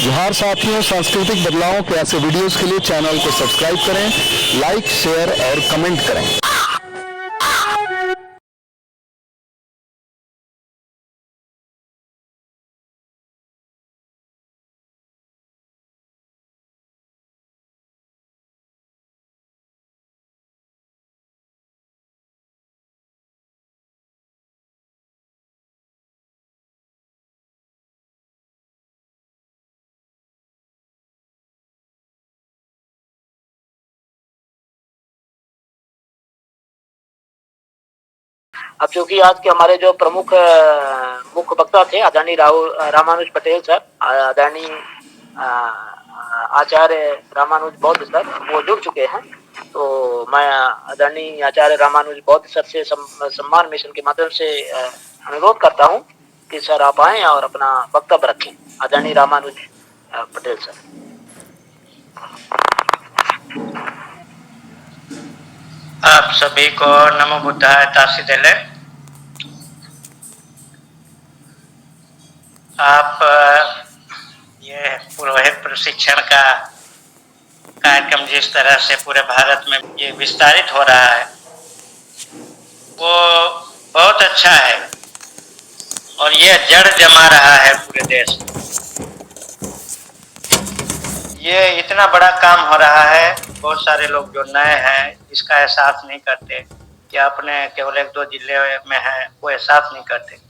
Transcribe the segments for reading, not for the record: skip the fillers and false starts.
जोहार साथियों, सांस्कृतिक बदलावों के ऐसे वीडियोस के लिए चैनल को सब्सक्राइब करें, लाइक, शेयर और कमेंट करें। अब चूंकि आज के हमारे जो प्रमुख मुख्य वक्ता थे आदरणीय रामानुज पटेल सर, आदरणीय आचार्य रामानुज बौद्ध सर, वो जुड़ चुके हैं। तो मैं आदरणीय आचार्य रामानुज बौद्ध सर से सम्मान मिशन के माध्यम से अनुरोध करता हूं कि सर आप आए और अपना वक्तव्य रखें। आदरणीय रामानुज पटेल सर। आप सभी को नमो बुद्धाय तासीदेले। आप ये पुरोहित प्रशिक्षण का कार्यक्रम जिस तरह से पूरे भारत में ये विस्तारित हो रहा है वो बहुत अच्छा है और ये जड़ जमा रहा है पूरे देश में। ये इतना बड़ा काम हो रहा है, बहुत सारे लोग जो नए हैं इसका एहसास नहीं करते, या अपने केवल एक दो जिले में है वो एहसास नहीं करते।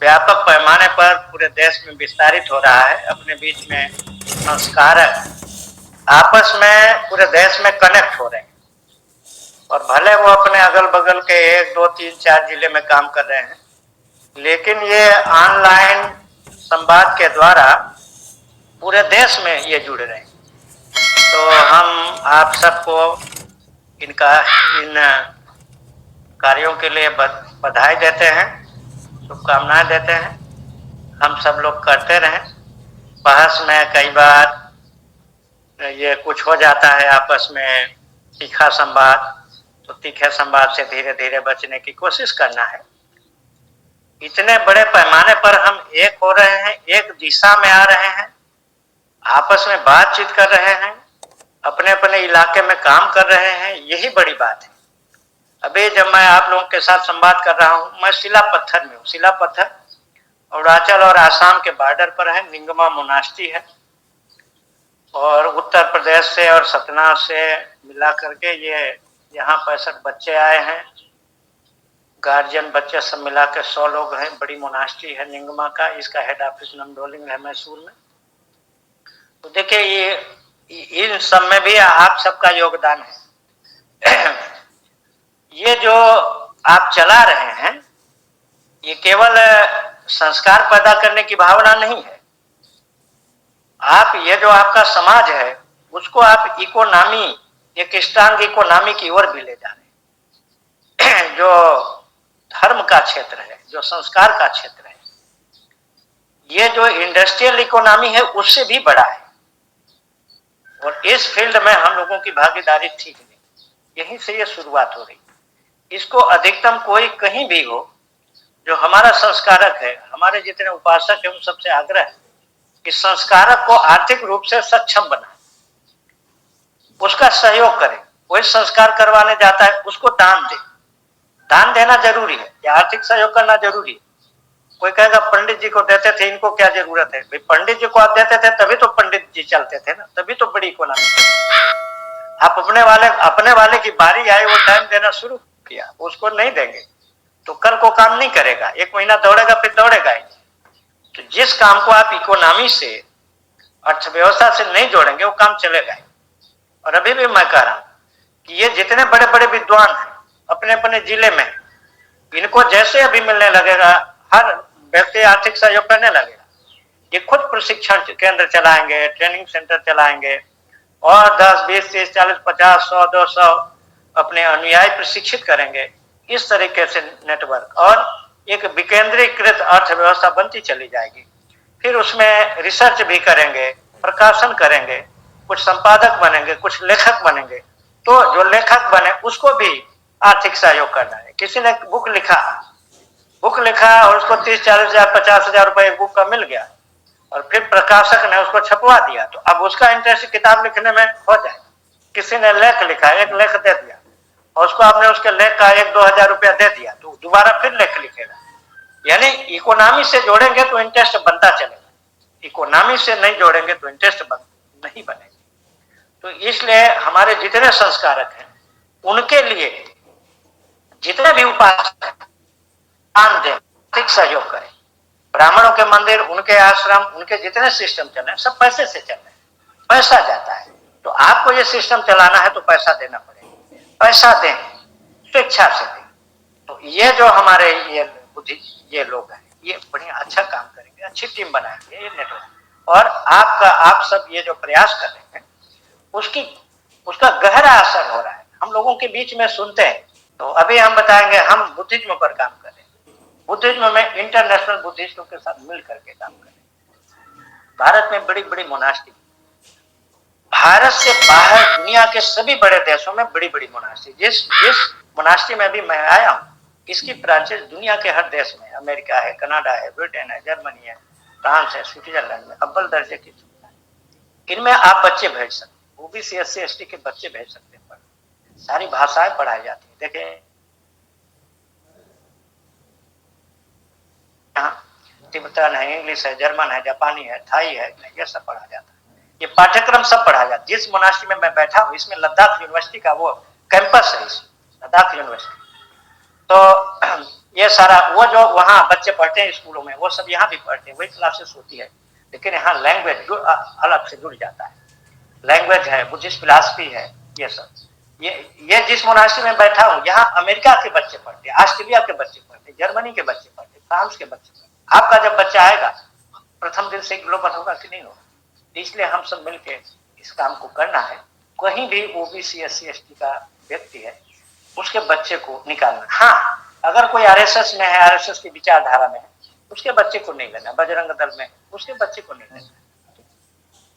व्यापक पैमाने पर पूरे देश में विस्तारित हो रहा है। अपने बीच में संस्कारक आपस में पूरे देश में कनेक्ट हो रहे हैं और भले वो अपने अगल बगल के 1, 2, 3, 4 जिले में काम कर रहे हैं, लेकिन ये ऑनलाइन संवाद के द्वारा पूरे देश में ये जुड़ रहे हैं। तो हम आप सबको इन कार्यों के लिए बधाई देते हैं, शुभकामनाएं देते हैं। हम सब लोग करते रहें। बहस में कई बार ये कुछ हो जाता है आपस में तीखा संवाद, तो तीखे संवाद से धीरे धीरे बचने की कोशिश करना है। इतने बड़े पैमाने पर हम एक हो रहे हैं, एक दिशा में आ रहे हैं, आपस में बातचीत कर रहे हैं, अपने अपने इलाके में काम कर रहे हैं, यही बड़ी बात है। अभी जब मैं आप लोगों के साथ संवाद कर रहा हूँ, मैं शिलापत्थर में हूँ। शिलापत्थर अरुणाचल और आसाम के बॉर्डर पर है, निंगमा मोनास्ट्री है, और उत्तर प्रदेश से और सतना से मिला करके ये यहाँ 65 बच्चे आए हैं, गार्जियन बच्चे सब मिला के 100 लोग हैं। बड़ी मोनास्ट्री है निंगमा का, इसका हेड ऑफिस नमडोलिंग है, मैसूर में। तो देखिए ये इन सब में भी आप सबका योगदान है। ये जो आप चला रहे हैं ये केवल संस्कार पैदा करने की भावना नहीं है। आप ये जो आपका समाज है उसको आप इकोनॉमी, एक स्ट्रांग इकोनॉमी की ओर भी ले जा रहे हैं। जो धर्म का क्षेत्र है, जो संस्कार का क्षेत्र है, ये जो इंडस्ट्रियल इकोनॉमी है उससे भी बड़ा है। और इस फील्ड में हम लोगों की भागीदारी ठीक नहीं, यहीं से ये शुरुआत हो रही। इसको अधिकतम कोई कहीं भी हो, जो हमारा संस्कारक है, हमारे जितने उपासक है, उन सबसे आग्रह है कि संस्कारक को आर्थिक रूप से सक्षम बनाए, उसका सहयोग करें। कोई संस्कार करवाने जाता है उसको दान दे, दान देना जरूरी है या आर्थिक सहयोग करना जरूरी है। कोई कहेगा पंडित जी को देते थे, इनको क्या जरूरत है? भाई पंडित जी को आप देते थे तभी तो पंडित जी चलते थे ना, तभी तो बड़ी इकोनॉमी। आप अपने वाले की बारी आई, वो टाइम देना शुरू किया, उसको नहीं देंगे तो कल को काम नहीं करेगा। 1 महीना दौड़ेगा फिर दौड़ेगा ही। तो जिस काम को आप इकोनॉमी से, अर्थव्यवस्था से नहीं जोड़ेंगे वो काम चलेगा ही। और अभी भी मैं कह रहा हूं कि ये जितने बड़े बड़े विद्वान हैं अपने अपने जिले में, इनको जैसे अभी मिलने लगेगा, हर व्यक्ति आर्थिक सहयोग करने लगेगा, ये खुद प्रशिक्षण केंद्र चलाएंगे, ट्रेनिंग सेंटर चलाएंगे और 10, 20, 30, 40, 50, 100, 200 अपने अनुयायी प्रशिक्षित करेंगे। इस तरीके से नेटवर्क और एक विकेंद्रीकृत अर्थव्यवस्था बनती चली जाएगी। फिर उसमें रिसर्च भी करेंगे, प्रकाशन करेंगे, कुछ संपादक बनेंगे, कुछ लेखक बनेंगे। तो जो लेखक बने उसको भी आर्थिक सहयोग करना है। किसी ने बुक लिखा और उसको 30, 40 हजार, 50 हजार रुपए बुक का मिल गया, और फिर प्रकाशक ने उसको छपवा दिया, तो अब उसका इंटरेस्ट किताब लिखने में हो जाए। किसी ने लेख लिखा, एक लेख दे दिया और उसको आपने उसके लेख का 1-2 हजार रुपया दे दिया, तो दोबारा फिर लेख लिखेगा। यानी इकोनॉमी से जोड़ेंगे तो इंटरेस्ट बनता चलेगा, इकोनॉमी से नहीं जोड़ेंगे तो इंटरेस्ट नहीं बनेगा। तो इसलिए हमारे जितने संस्कारक हैं उनके लिए जितने भी उपासक दान दें, आर्थिक सहयोग करें। ब्राह्मणों के मंदिर, उनके आश्रम, उनके जितने सिस्टम चल रहे हैं सब पैसे से चल रहे हैं, पैसा जाता है। तो आपको ये सिस्टम चलाना है तो पैसा देना पड़ेगा, पैसा दें, स्वेच्छा से दें। तो ये जो हमारे ये लोग हैं ये बढ़िया अच्छा काम करेंगे, अच्छी टीम बनाएंगे ये नेटवर्क। और आप सब ये जो प्रयास कर रहे हैं उसका गहरा असर हो रहा है, हम लोगों के बीच में सुनते हैं। तो अभी हम बताएंगे, हम बुद्धिज्म पर काम कर रहे हैं, बुद्धिज्म में इंटरनेशनल बुद्धिस्टों के साथ मिल करके काम कर रहे हैं। भारत में बड़ी बड़ी मोनास्ट्री, भारत से बाहर दुनिया के सभी बड़े देशों में बड़ी बड़ी मोनास्ट्री, जिस मोनास्ट्री में भी मैं आया हूँ इसकी ब्रांचेस दुनिया के हर देश में, अमेरिका है, कनाडा है, ब्रिटेन है, जर्मनी है, फ्रांस है, स्विट्जरलैंड में अव्वल दर्जे की सुविधा है। इनमें आप बच्चे भेज सकते, ओबीसी SC ST के बच्चे भेज सकते हैं, सारी भाषाएं पढ़ाई जाती है। देखें यहाँ तिब्बतन है, इंग्लिश है, जर्मन है, जापानी है, थाई है, ये सब पढ़ा जाता है। ये पाठ्यक्रम सब पढ़ा जाता है। जिस मोनास्ट्री में मैं बैठा हूँ इसमें लद्दाख यूनिवर्सिटी का वो कैंपस है, लद्दाख यूनिवर्सिटी। तो ये सारा वो जो वहाँ बच्चे पढ़ते हैं स्कूलों में वो सब यहाँ भी पढ़ते हैं, वही क्लासेस होती है, लेकिन यहाँ लैंग्वेज अलग से जुड़ जाता है। लैंग्वेज है, बुद्धिस्ट फिलॉसफी है, ये सब। ये जिस मोनास्ट्री में बैठा हूँ यहाँ अमेरिका के बच्चे पढ़ते हैं, ऑस्ट्रेलिया के बच्चे पढ़ते हैं, जर्मनी के बच्चे पढ़ते हैं, फ्रांस के बच्चे पढ़ते हैं। आपका जब बच्चा आएगा प्रथम दिन से ग्लोबल होगा कि नहीं होगा? इसलिए हम सब मिलकर इस काम को करना है। कहीं भी ओबीसी SC ST का व्यक्ति है उसके बच्चे को निकालना। हाँ, अगर कोई RSS में है, RSS की विचारधारा में है, उसके बच्चे को नहीं लेना, बजरंग दल में उसके बच्चे को नहीं लेना।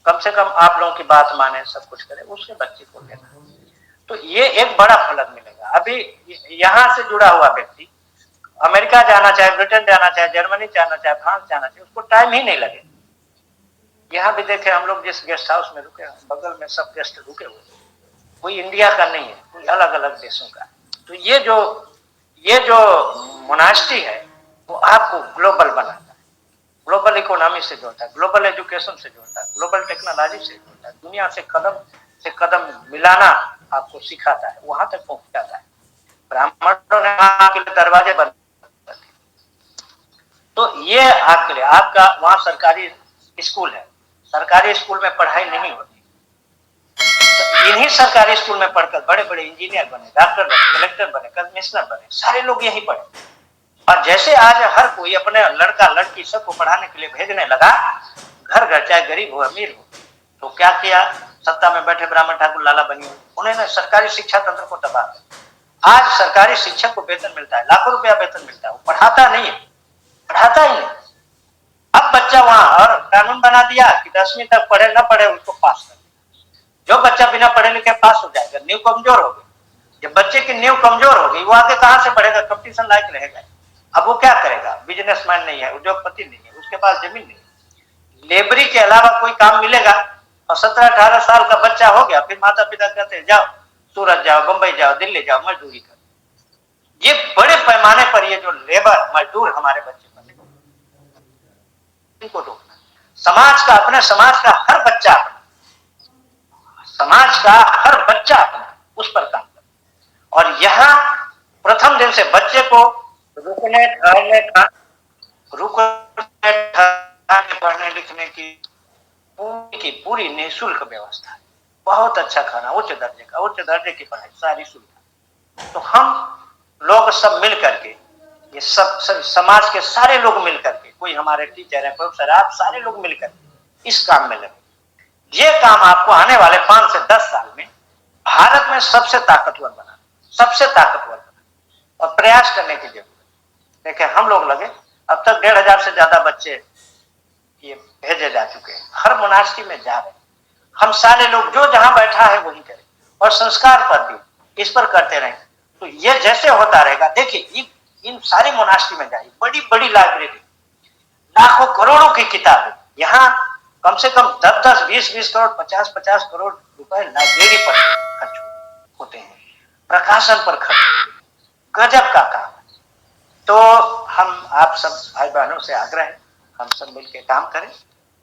कम से कम आप लोगों की बात माने, सब कुछ करे, उसके बच्चे को लेना। तो ये एक बड़ा फलक मिलेगा। अभी यहाँ से जुड़ा हुआ व्यक्ति अमेरिका जाना चाहे, ब्रिटेन जाना चाहे, जर्मनी जाना चाहे, फ्रांस जाना चाहे, उसको टाइम ही नहीं लगे। यहाँ भी देखे हम लोग जिस गेस्ट हाउस में रुके, बगल में सब गेस्ट रुके हुए, कोई इंडिया का नहीं है, कोई अलग अलग देशों का। तो ये जो मोनास्ट्री है वो आपको ग्लोबल बनाता है, ग्लोबल इकोनॉमी से जोड़ता है, ग्लोबल एजुकेशन से जोड़ता है, ग्लोबल टेक्नोलॉजी से जोड़ता है, दुनिया से कदम मिलाना आपको सिखाता है, वहां तक पहुंचाता है। ब्राह्मणों ने आपके लिए दरवाजे बंद कर दिए, तो ये आपके लिए, आपका वहां सरकारी स्कूल है, सरकारी स्कूल में पढ़ाई नहीं होती, तो इन्हीं सरकारी स्कूल में पढ़कर बड़े बड़े इंजीनियर बने, डॉक्टर बने, कलेक्टर बने, कमिश्नर बने, सारे लोग यही पढ़े। और जैसे आज हर कोई अपने लड़का लड़की सबको पढ़ाने के लिए भेजने लगा, घर घर चाहे गरीब हो अमीर हो, तो क्या किया, सत्ता में बैठे ब्राह्मण ठाकुर लाला बनी, उन्होंने सरकारी शिक्षा तंत्र को तबाह किया। आज सरकारी शिक्षक को वेतन मिलता है, लाखों रुपया वेतन मिलता है, वो पढ़ाता नहीं है, पढ़ाता ही नहीं। अब बच्चा वहां और कानून बना दिया कि 10वीं तक पढ़े न पढ़े उसको पास कर, जो बच्चा बिना पढ़े लिखे पास हो जाएगा, नींव कमजोर हो गई। जब बच्चे की नींव कमजोर हो गई वो आगे कहां से पढ़ेगा, कंपटीशन लायक रहेगा। अब वो क्या करेगा, बिजनेसमैन नहीं है, उद्योगपति नहीं है, उसके पास जमीन नहीं है, लेबरी के अलावा कोई काम मिलेगा। और 17-18 साल का बच्चा हो गया, फिर माता पिता कहते हैं जाओ सूरत जाओ, बंबई जाओ, दिल्ली जाओ, मजदूरी कर। ये बड़े पैमाने पर ये जो लेबर मजदूर हमारे बच्चे बने, इनको रोकना। समाज का, अपने समाज का हर बच्चा अपना, समाज का हर बच्चा अपना, उस पर काम कर। और यहाँ प्रथम दिन से बच्चे को रुकने पढ़ने लिखने की पूरी निःशुल्क व्यवस्था है। बहुत अच्छा खाना, उच्च दर्जे की पढ़ाई, सारी सुविधा। तो हम लोग सब मिल करके, ये सब समाज के सारे लोग मिल करके, कोई हमारे टीचर है, प्रोफेसर, आप सारे लोग मिलकर इस काम में लगे। ये काम आपको आने वाले 5 से 10 साल में भारत में सबसे ताकतवर बना, सबसे ताकतवर बना। और प्रयास करने की जरूरत। देखिए हम लोग लगे, अब तक 1500 से ज्यादा बच्चे ये भेजे जा चुके हैं, हर मोनास्ट्री में जा रहे हैं। हम सारे लोग जो जहां बैठा है वही करें, और संस्कार पर भी इस पर करते रहें। तो ये जैसे होता रहेगा, देखिए इन सारी मोनास्ट्री में जाइए, बड़ी बड़ी लाइब्रेरी, लाखों करोड़ों की किताबें, यहाँ कम से कम 10-10, 20-20 करोड़, 50-50 करोड़ रुपए लाइब्रेरी पर खर्च होते हैं, प्रकाशन पर खर्च, गजब का काम। तो हम आप सब भाई बहनों से आग्रह है, हम सब मिलकर काम करें।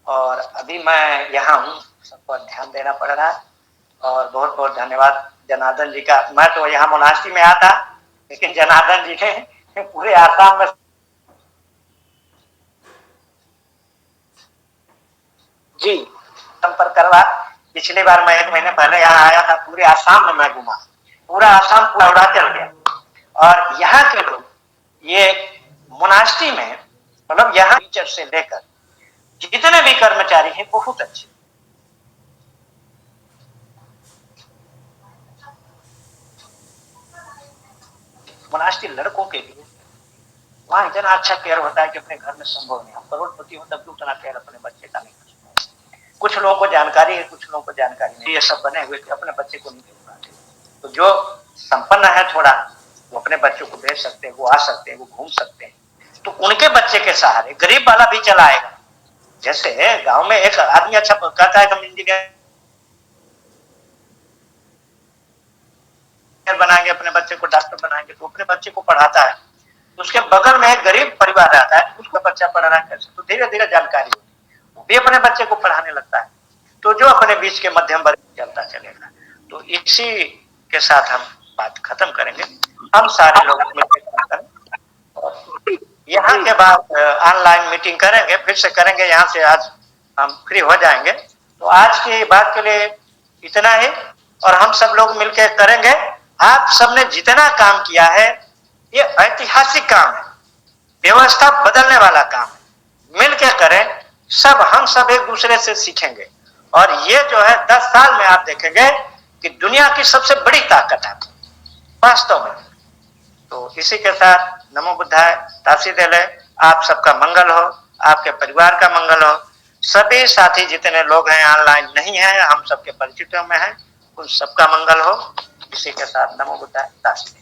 और अभी मैं यहाँ हूँ, सबको ध्यान देना पड़ रहा है। और बहुत बहुत धन्यवाद जनार्दन जी का। मैं तो यहाँ मोनास्ट्री में आता, लेकिन जनार्दन जी ने पूरे आसाम में जी संपर्क करवा। पिछली बार मैं 1 महीने पहले यहाँ आया था, पूरे आसाम में मैं घूमा, पूरा आसाम पूरा अरुणाचल गया। और यहाँ के लोग ये मोनास्ट्री में, मतलब यहाँ टीचर से लेकर जितने भी कर्मचारी हैं बहुत अच्छे। मोनास्ट्री लड़कों के लिए वहां इतना अच्छा केयर होता है कि अपने घर में संभव नहीं। हम करोड़पति हो तब भी उतना केयर अपने बच्चे का नहीं कर सकते। कुछ लोगों को जानकारी है, कुछ लोगों को जानकारी नहीं। ये सब बने हुए कि अपने बच्चे को नहीं देख पाते। तो जो संपन्न है थोड़ा, वो अपने बच्चों को भेज सकते हैं, वो आ सकते हैं, वो घूम सकते हैं। तो उनके बच्चे के सहारे गरीब वाला भी चला आएगा। जैसे गांव में एक आदमी अच्छा कहता है हम इंजीनियर बनाएंगे, अपने बच्चे को डॉक्टर बनाएंगे, तो अपने बच्चे को पढ़ाता है। तो उसके बगल में एक गरीब परिवार रहता है, उसका बच्चा पढ़ रहा है कैसे, तो धीरे धीरे जानकारी होती है, वो भी अपने बच्चे को पढ़ाने लगता है। तो जो अपने बीच के मध्यम वर्ग चलता चलेगा। तो इसी के साथ हम बात खत्म करेंगे। हम सारे लोग मिलकर काम करें। यहाँ के बाद ऑनलाइन मीटिंग करेंगे, फिर से करेंगे। यहाँ से आज हम फ्री हो जाएंगे। तो आज की बात के लिए इतना ही, और हम सब लोग मिलकर करेंगे। आप सबने जितना काम किया है ये ऐतिहासिक काम है, व्यवस्था बदलने वाला काम है। मिलकर करें सब, हम सब एक दूसरे से सीखेंगे। और ये जो है 10 साल में आप देखेंगे कि दुनिया की सबसे बड़ी ताकत है वास्तव में। तो इसी के साथ नमो बुद्धाय, तासी देले। आप सबका मंगल हो, आपके परिवार का मंगल हो। सभी साथी जितने लोग हैं ऑनलाइन नहीं है, हम सबके परिचितों में हैं, उन सबका मंगल हो। इसी के साथ नमो बुद्धाय, तासी देले।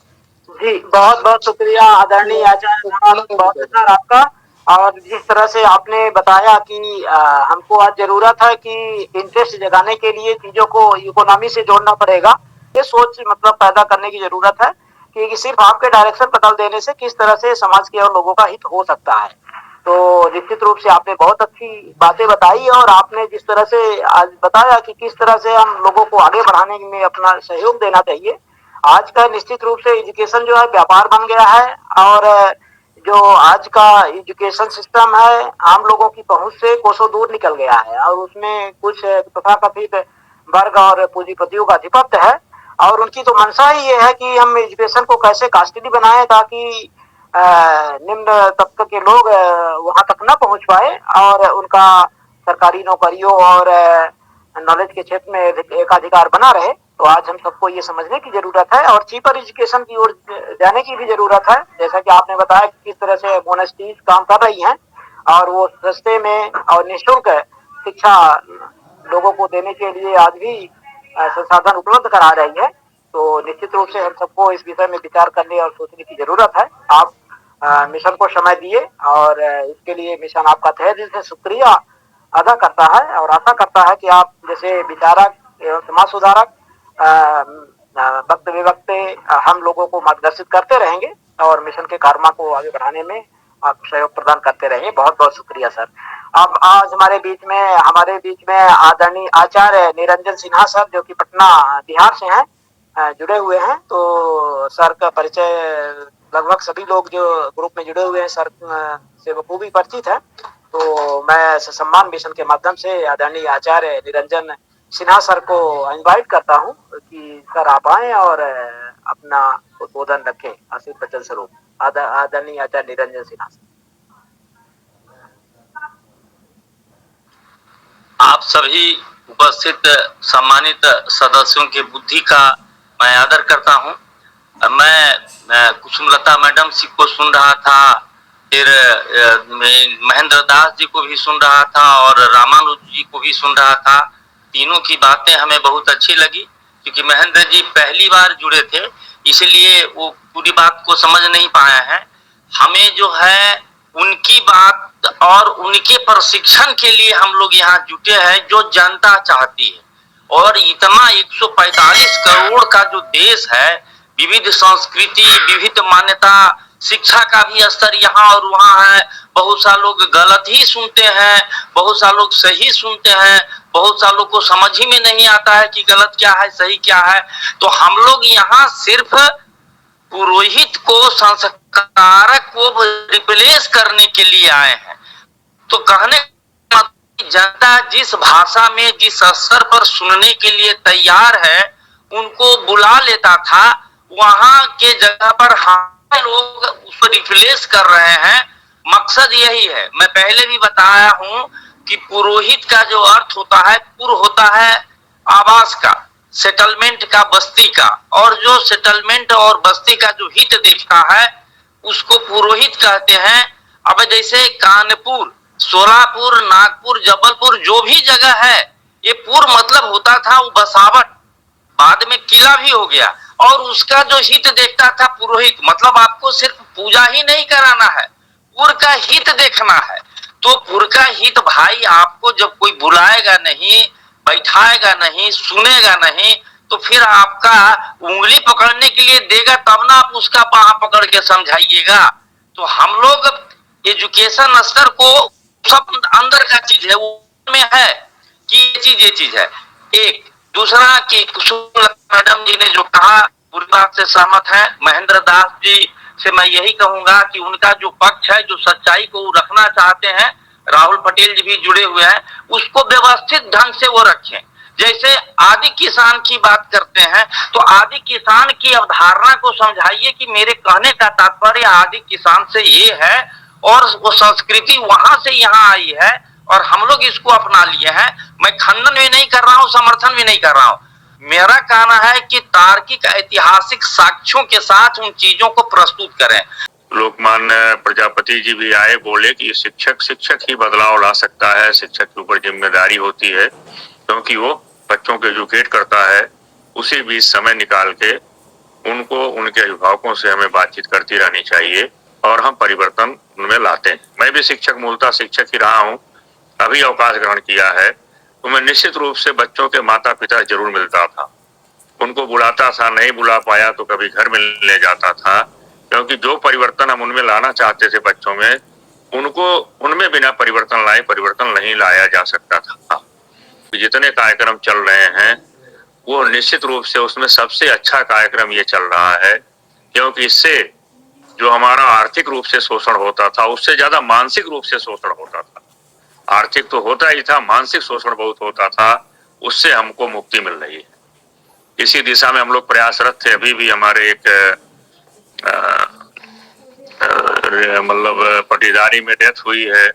जी, बहुत बहुत शुक्रिया आदरणीय आचार्य रामानुज, बहुत सर आपका। और जिस तरह से आपने बताया कि हमको आज जरूरत है कि इंटरेस्ट जगाने के लिए चीजों को इकोनॉमी से जोड़ना पड़ेगा। ये सोच मतलब पैदा करने की जरूरत है कि सिर्फ आपके डायरेक्शन बदल देने से किस तरह से समाज के और लोगों का हित हो सकता है। तो निश्चित रूप से आपने बहुत अच्छी बातें बताई, और आपने जिस तरह से आज बताया कि किस तरह से हम लोगों को आगे बढ़ाने में अपना सहयोग देना चाहिए। आज का निश्चित रूप से एजुकेशन जो है व्यापार बन गया है, और जो आज का एजुकेशन सिस्टम है आम लोगों की पहुंच से कोसों दूर निकल गया है, और उसमें कुछ तथाकथित वर्ग और पूंजीपतियों का आधिपत्य है। और उनकी तो मंशा ही ये है कि हम एजुकेशन को कैसे कॉस्टली बनाएं ताकि निम्न तबके के लोग वहां तक न पहुंच पाए, और उनका सरकारी नौकरियों और नॉलेज के क्षेत्र में एकाधिकार बना रहे। तो आज हम सबको ये समझने की जरूरत है और चीपर एजुकेशन की ओर जाने की भी जरूरत है। जैसा कि आपने बताया कि किस तरह से मोनेस्ट्रीज काम कर रही हैं, और वो सस्ते में और निःशुल्क शिक्षा लोगों को देने के लिए आज भी संसाधन उपलब्ध करा रही है। तो निश्चित रूप से हम सबको इस विषय में विचार करने और सोचने की जरूरत है। आप मिशन को समय दिए, और इसके लिए मिशन आपका तहे दिल से शुक्रिया अदा करता है, और आशा करता है कि आप जैसे विचारक एवं समाज सुधारक वक्त विवक्त हम लोगों को मार्गदर्शित करते रहेंगे, और मिशन के कार्यों को आगे बढ़ाने में आप सहयोग प्रदान करते रहेंगे। बहुत बहुत शुक्रिया सर। अब आज हमारे बीच में आदरणीय आचार्य निरंजन सिन्हा सर, जो कि पटना बिहार से हैं, जुड़े हुए हैं। तो सर का परिचय लगभग सभी लोग जो ग्रुप में जुड़े हुए हैं सर से बखूबी परिचित है। तो मैं सम्मान मिशन के माध्यम से आदरणीय आचार्य निरंजन सिन्हा सर को इनवाइट करता हूं कि सर आप आए और अपना उद्बोधन रखें आशीर्वचन स्वरूप। आदरणीय आचार्य निरंजन सिन्हा सर। आप सभी उपस्थित सम्मानित सदस्यों की बुद्धि का मैं आदर करता हूं। मैं कुसुमलता मैडम जी को सुन रहा था, फिर महेंद्र दास जी को भी सुन रहा था, और रामानुज जी को भी सुन रहा था। तीनों की बातें हमें बहुत अच्छी लगी, क्योंकि महेंद्र जी पहली बार जुड़े थे, इसलिए वो पूरी बात को समझ नहीं पाए हैं। हमें जो है उनकी बात और उनके प्रशिक्षण के लिए हम लोग यहाँ जुटे हैं, जो जनता चाहती है। और इतना 145 करोड़ का जो देश है, विविध संस्कृति, विविध मान्यता, शिक्षा का भी स्तर यहाँ और वहाँ है। बहुत सा लोग गलत ही सुनते हैं, बहुत सा लोग सही सुनते हैं, बहुत सा लोग को समझ ही में नहीं आता है कि गलत क्या है सही क्या है। तो हम लोग यहाँ सिर्फ पुरोहित को, संस्कारक को रिप्लेस करने के लिए आए हैं। तो कहने जनता जिस भाषा में, जिस स्तर पर सुनने के लिए तैयार है, उनको बुला लेता था, वहां के जगह पर हम लोग उसको रिप्लेस कर रहे हैं। मकसद यही है, मैं पहले भी बताया हूं कि पुरोहित का जो अर्थ होता है, पुर होता है आवास का, सेटलमेंट का, बस्ती का, और जो सेटलमेंट और बस्ती का जो हित देखता है उसको पुरोहित कहते हैं। अब जैसे कानपुर, सोलापुर, नागपुर, जबलपुर, जो भी जगह है, ये पुर मतलब होता था वो बसावट, बाद में किला भी हो गया, और उसका जो हित देखता था पुरोहित, मतलब आपको सिर्फ पूजा ही नहीं कराना है, पुर का हित देखना है। तो पुर का हित भाई, आपको जब कोई बुलाएगा नहीं, बैठाएगा नहीं, सुनेगा नहीं, तो फिर आपका उंगली पकड़ने के लिए देगा तब ना आप उसका बाह पकड़ के समझाइएगा। तो हम लोग एजुकेशन स्तर को, सब अंदर का चीज है, वो में है कि ये चीज है। एक दूसरा कि कुसुम मैडम जी ने जो कहा, पूरी बात से सहमत है। महेंद्र दास जी से मैं यही कहूंगा कि उनका जो पक्ष है, जो सच्चाई को रखना चाहते हैं, राहुल पटेल जी भी जुड़े हुए हैं, उसको व्यवस्थित ढंग से वो रखें। जैसे आदि किसान की बात करते हैं, तो आदि किसान की अवधारणा को समझाइए कि मेरे कहने का तात्पर्य आदि किसान से ये है, और वो संस्कृति वहां से यहाँ आई है और हम लोग इसको अपना लिए हैं। मैं खंडन भी नहीं कर रहा हूँ, समर्थन भी नहीं कर रहा हूँ। मेरा कहना है कि तार्किक ऐतिहासिक साक्ष्यों के साथ उन चीजों को प्रस्तुत करें। लोकमान्य प्रजापति जी भी आए, बोले कि शिक्षक ही बदलाव ला सकता है, शिक्षक के ऊपर जिम्मेदारी होती है, क्योंकि वो बच्चों को एजुकेट करता है। उसी बीच समय निकाल के उनको, उनके अभिभावकों से हमें बातचीत करती रहनी चाहिए और हम परिवर्तन उनमें लाते हैं। मैं भी शिक्षक, मूलतः शिक्षक ही रहा हूँ, अभी अवकाश ग्रहण किया है, तो मैं निश्चित रूप से बच्चों के माता पिता जरूर मिलता था, उनको बुलाता था, नहीं बुला पाया तो कभी घर मिलने जाता था, क्योंकि जो परिवर्तन हम उनमें लाना चाहते थे बच्चों में, उनको उनमें बिना परिवर्तन लाए परिवर्तन नहीं लाया जा सकता था। जितने कार्यक्रम चल रहे हैं वो निश्चित रूप से उसमें सबसे अच्छा कार्यक्रम ये चल रहा है, क्योंकि इससे जो हमारा आर्थिक रूप से शोषण होता था, उससे ज्यादा मानसिक रूप से शोषण होता था। आर्थिक तो होता ही था, मानसिक शोषण बहुत होता था, उससे हमको मुक्ति मिल रही है। इसी दिशा में हम लोग प्रयासरत थे। अभी भी हमारे एक मतलब पटीदारी में डेथ हुई है,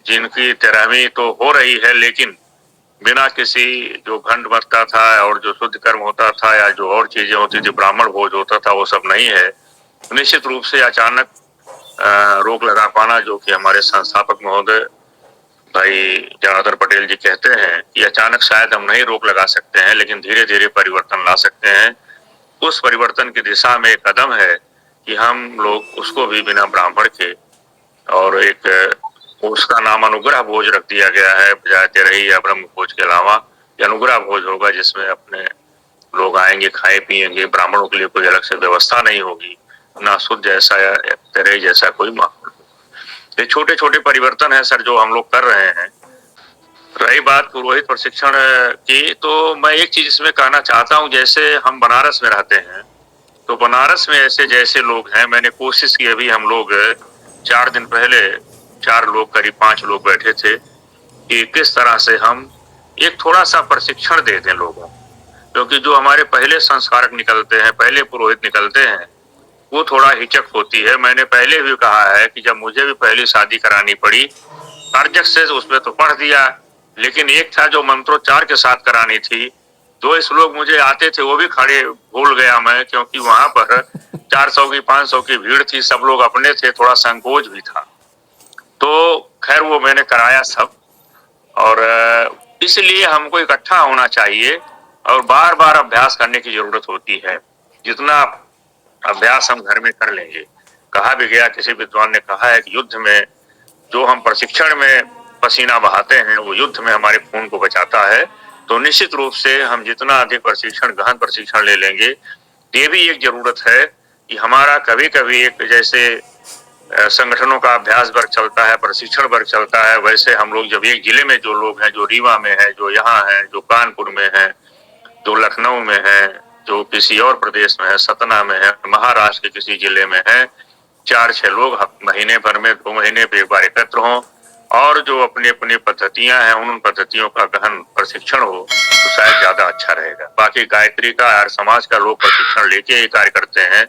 जिनकी 13वीं तो हो रही है, लेकिन बिना किसी, जो घंट बजता था और जो शुद्ध कर्म होता था या जो और चीजें होती थी, ब्राह्मण भोज होता था, वो सब नहीं है। निश्चित रूप से अचानक रोक लगा पाना, जो कि हमारे संस्थापक महोदय भाई जनार्दन पटेल जी कहते हैं कि अचानक शायद हम नहीं रोक लगा सकते हैं, लेकिन धीरे धीरे परिवर्तन ला सकते हैं। उस परिवर्तन की दिशा में एक कदम है कि हम लोग उसको भी बिना ब्राह्मण के, और एक उसका नाम अनुग्रह भोज रख दिया गया है, बजाय तेरही या ब्रह्म भोज के अलावा ये अनुग्रह भोज होगा, जिसमें अपने लोग आएंगे, खाए पिएंगे, ब्राह्मणों के लिए कोई अलग से व्यवस्था नहीं होगी, ना शुद्ध जैसा या तेरही जैसा कोई माहौल। ये छोटे छोटे परिवर्तन है सर जो हम लोग कर रहे हैं। रही बात पुरोहित प्रशिक्षण की, तो मैं एक चीज इसमें कहना चाहता हूँ, जैसे हम बनारस में रहते हैं, तो बनारस में ऐसे जैसे लोग हैं, मैंने कोशिश की, अभी हम लोग 4 दिन पहले 4 लोग, करीब 5 लोग बैठे थे कि किस तरह से हम एक थोड़ा सा प्रशिक्षण दे दें लोगों, क्योंकि जो हमारे पहले संस्कारक निकलते हैं, पहले पुरोहित निकलते हैं, वो थोड़ा हिचक होती है। मैंने पहले भी कहा है कि जब मुझे भी पहली शादी करानी पड़ी, अर्जक से उसमें तो पढ़ दिया, लेकिन एक था जो मंत्रोच्चार के साथ करानी थी, 2 श्लोक मुझे आते थे, वो भी खड़े भूल गया मैं, क्योंकि वहां पर 400 की 500 की भीड़ थी, सब लोग अपने थे, थोड़ा संकोच भी था। तो खैर वो मैंने कराया सब, और इसलिए हमको इकट्ठा होना चाहिए और बार बार अभ्यास करने की जरूरत होती है। जितना अभ्यास हम घर में कर लेंगे, कहा भी गया, किसी विद्वान ने कहा है कि युद्ध में जो हम प्रशिक्षण में पसीना बहाते हैं वो युद्ध में हमारे खून को बचाता है। तो निश्चित रूप से हम जितना अधिक प्रशिक्षण, गहन प्रशिक्षण ले लेंगे, ये भी एक जरूरत है कि हमारा कभी कभी एक जैसे संगठनों का अभ्यास वर्ग चलता है, प्रशिक्षण वर्ग चलता है, वैसे हम लोग जब एक जिले में जो लोग हैं, जो रीवा में है, जो यहाँ है, जो कानपुर में है, जो लखनऊ में है, जो किसी और प्रदेश में है, सतना में है, महाराष्ट्र के किसी जिले में है, 4-6 लोग महीने भर में 2 महीने पे एक बार एकत्र हों और जो अपनी अपनी पद्धतियां हैं उन पद्धतियों का गहन प्रशिक्षण हो तो शायद ज्यादा अच्छा रहेगा। बाकी गायत्री का, आर्य समाज का लोग प्रशिक्षण लेके ही कार्य करते हैं।